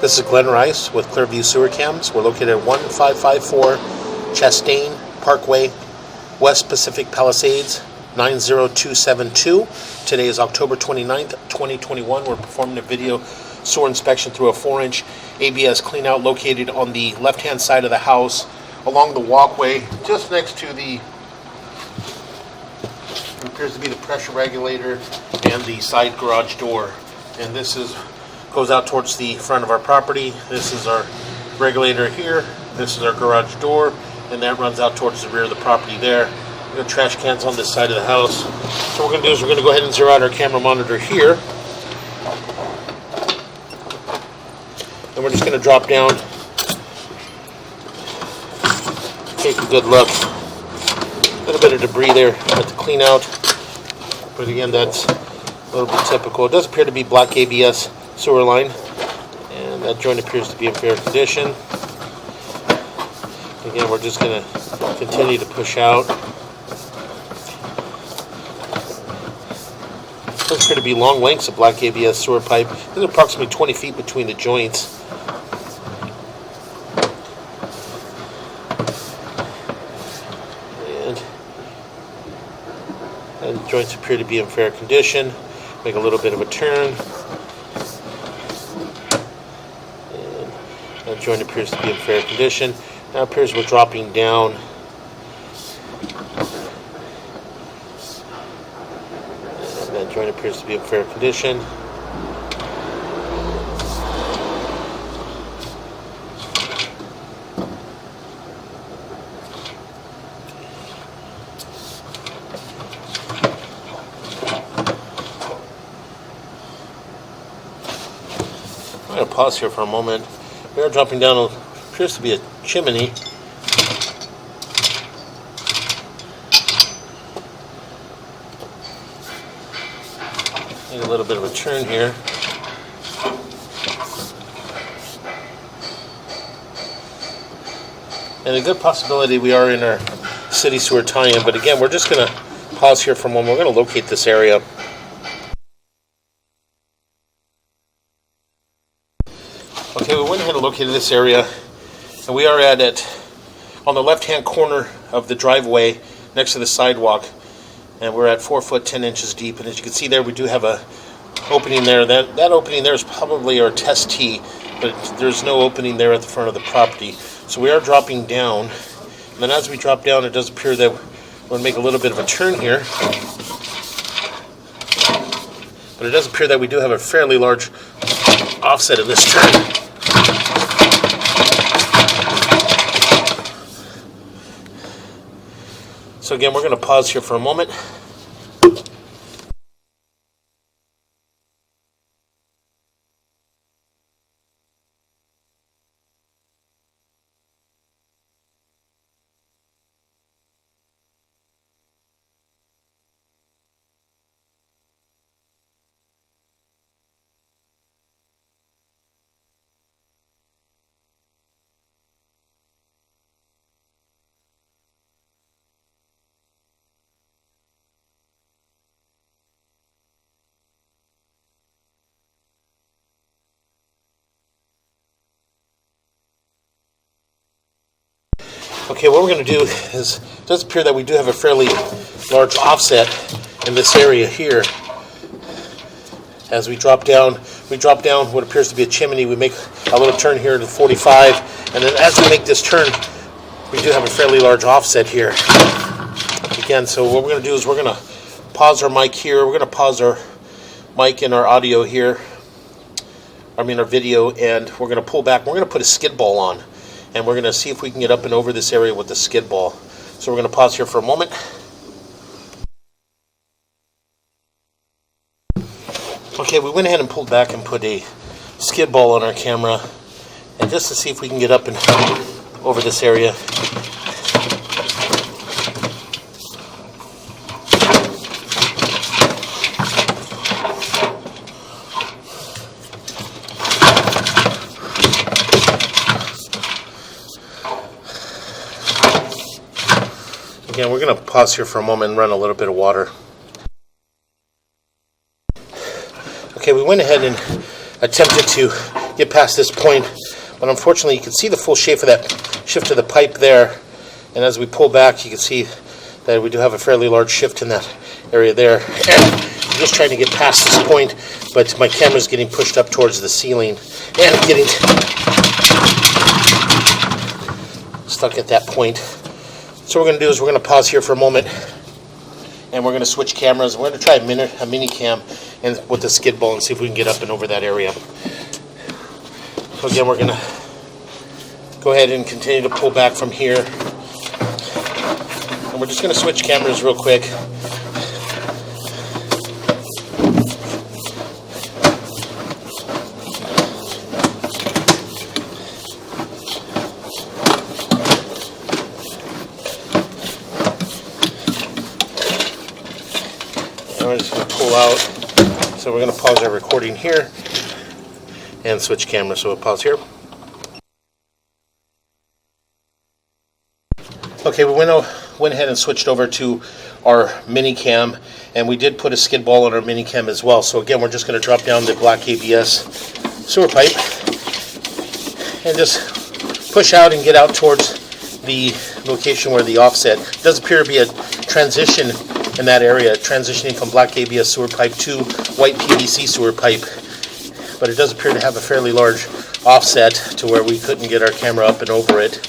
This is Glenn Rice with Clearview Sewer Cams. We're located at 1554 Chastain Parkway, West Pacific Palisades, 90272. Today is October 29th, 2021. We're performing a video sewer inspection through a 4-inch ABS cleanout located on the left-hand side of the house along the walkway just next to the appears to be the pressure regulator and the side garage door. And this goes out towards the front of our property. This is our regulator here. This is our garage door, and that runs out towards the rear of the property there. We got trash cans on this side of the house. So what we're going to do is we're going to go ahead and zero out our camera monitor here. And we're just going to drop down, take a good look. A little bit of debris there at the clean out, but again, that's a little bit typical. It does appear to be black ABS sewer line, and that joint appears to be in fair condition. Again, we're just going to continue to push out. It does appear to be long lengths of black ABS sewer pipe. There's approximately 20 feet between the joints. And the joints appear to be in fair condition. Make a little bit of a turn. And that joint appears to be in fair condition. Now it appears we're dropping down. And that joint appears to be in fair condition. I'm going to pause here for a moment. We are dropping down what appears to be a chimney. Make a little bit of a turn here. And a good possibility we are in our city sewer tie-in, but again, we're just going to pause here for a moment. We're going to locate this area. Okay, we went ahead and located this area, and we are at it on the left-hand corner of the driveway next to the sidewalk, and we're at 4 foot 10 inches deep. And as you can see there, we do have a opening there. That opening there is probably our test tee, but there's no opening there at the front of the property. So we are dropping down, and then as we drop down, it does appear that we're going to make a little bit of a turn here. But it does appear that we do have a fairly large offset in this turn. So again, we're going to pause here for a moment. Okay, what we're going to do is, it does appear that we do have a fairly large offset in this area here. As we drop down what appears to be a chimney. We make a little turn here to 45, and then as we make this turn, we do have a fairly large offset here. Again, so what we're going to do is we're going to pause our mic here. We're going to pause our mic and our audio here. Our video, and we're going to pull back. We're going to put a skid ball on, and we're going to see if we can get up and over this area with the skid ball. So we're going to pause here for a moment. Okay, we went ahead and pulled back and put a skid ball on our camera, and just to see if we can get up and over this area. Again, we're going to pause here for a moment and run a little bit of water. Okay, we went ahead and attempted to get past this point. But unfortunately, you can see the full shape of that shift of the pipe there. And as we pull back, you can see that we do have a fairly large shift in that area there. And I'm just trying to get past this point, but my camera's getting pushed up towards the ceiling and getting stuck at that point. So what we're going to do is we're going to pause here for a moment, and we're going to switch cameras. We're going to try a mini cam and with the skid ball and see if we can get up and over that area. So again, we're going to go ahead and continue to pull back from here. And we're just going to switch cameras real quick. And we're just going to pull out. So we're going to pause our recording here and switch cameras. So we'll pause here. Okay, we went ahead and switched over to our mini cam, and we did put a skid ball on our mini cam as well. So again, we're just going to drop down the black ABS sewer pipe and just push out and get out towards the location where the offset. It does appear to be a transition in that area, transitioning from black ABS sewer pipe to white PVC sewer pipe. But it does appear to have a fairly large offset to where we couldn't get our camera up and over it.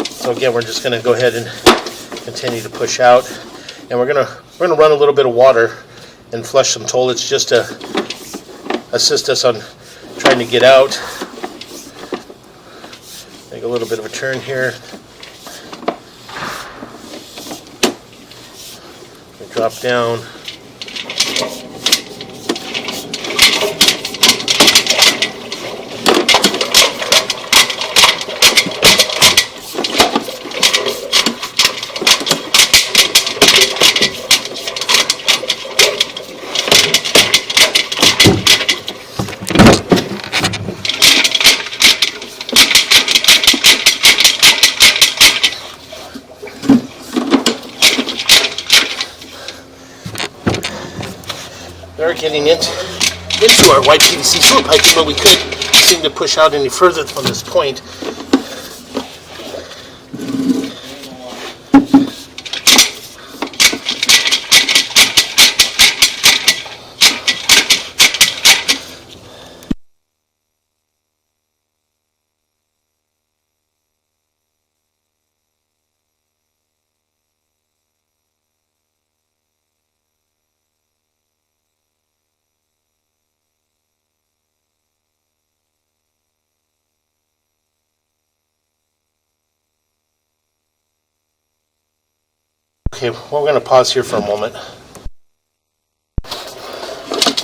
So again, we're just going to go ahead and continue to push out, and we're going to run a little bit of water and flush some toilets just to assist us on trying to get out. Make a little bit of a turn here. We drop down. We're getting into our white PVC sewer pipes, but we couldn't seem to push out any further from this point. Okay, we're going to pause here for a moment.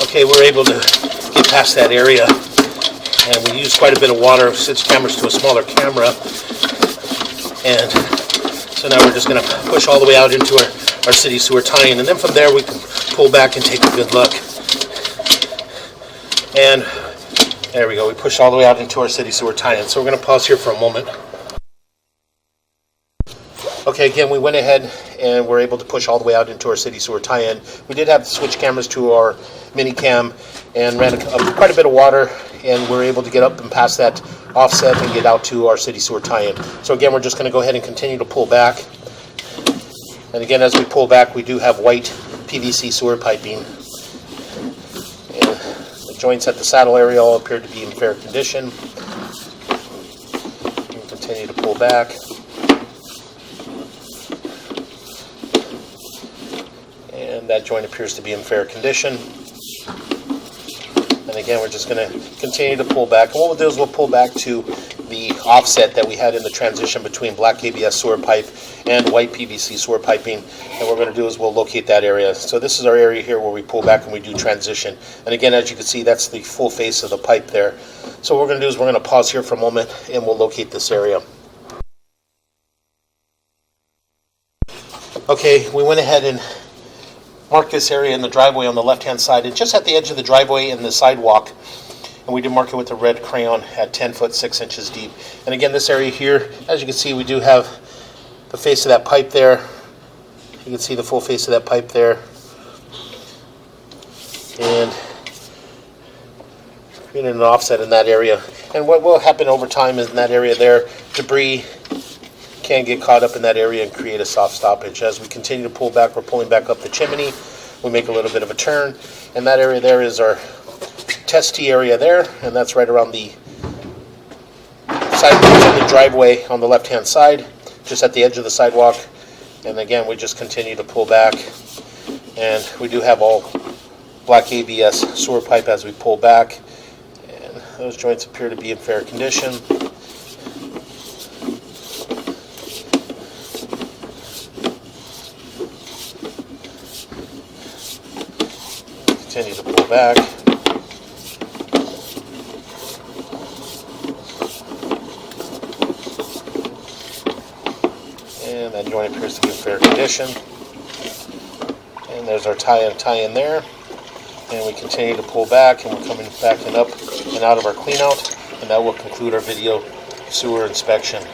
Okay, we're able to get past that area, and we used quite a bit of water, switched cameras to a smaller camera, and so now we're just going to push all the way out into our city sewer tie-in, and then from there we can pull back and take a good look. And there we go, we pushed all the way out into our city sewer tie-in. So we're going to pause here for a moment. Okay, again, we went ahead and were able to push all the way out into our city sewer tie-in. We did have to switch cameras to our mini cam and ran quite a bit of water, and we're able to get up and past that offset and get out to our city sewer tie-in. So again, we're just going to go ahead and continue to pull back. And again, as we pull back, we do have white PVC sewer piping. And the joints at the saddle area all appear to be in fair condition. We can continue to pull back. And that joint appears to be in fair condition. And again, we're just going to continue to pull back. And what we'll do is we'll pull back to the offset that we had in the transition between black ABS sewer pipe and white PVC sewer piping. And what we're going to do is we'll locate that area. So this is our area here where we pull back and we do transition. And again, as you can see, that's the full face of the pipe there. So what we're going to do is we're going to pause here for a moment and we'll locate this area. Okay, we went ahead and mark this area in the driveway on the left-hand side, and just at the edge of the driveway and the sidewalk, and we did mark it with a red crayon at 10 foot 6 inches deep. And again, this area here, as you can see, we do have the face of that pipe there. You can see the full face of that pipe there, and in an offset in that area. And what will happen over time is in that area there, debris can get caught up in that area and create a soft stoppage. As we continue to pull back, we're pulling back up the chimney. We make a little bit of a turn, and that area there is our test tee area there, and that's right around the sidewalk of the driveway on the left-hand side, just at the edge of the sidewalk. And again, we just continue to pull back, and we do have all black ABS sewer pipe as we pull back, and those joints appear to be in fair condition. Continue to pull back. And that joint appears to be in fair condition. And there's our tie-in there. And we continue to pull back, and we're coming back and up and out of our clean out. And that will conclude our video sewer inspection.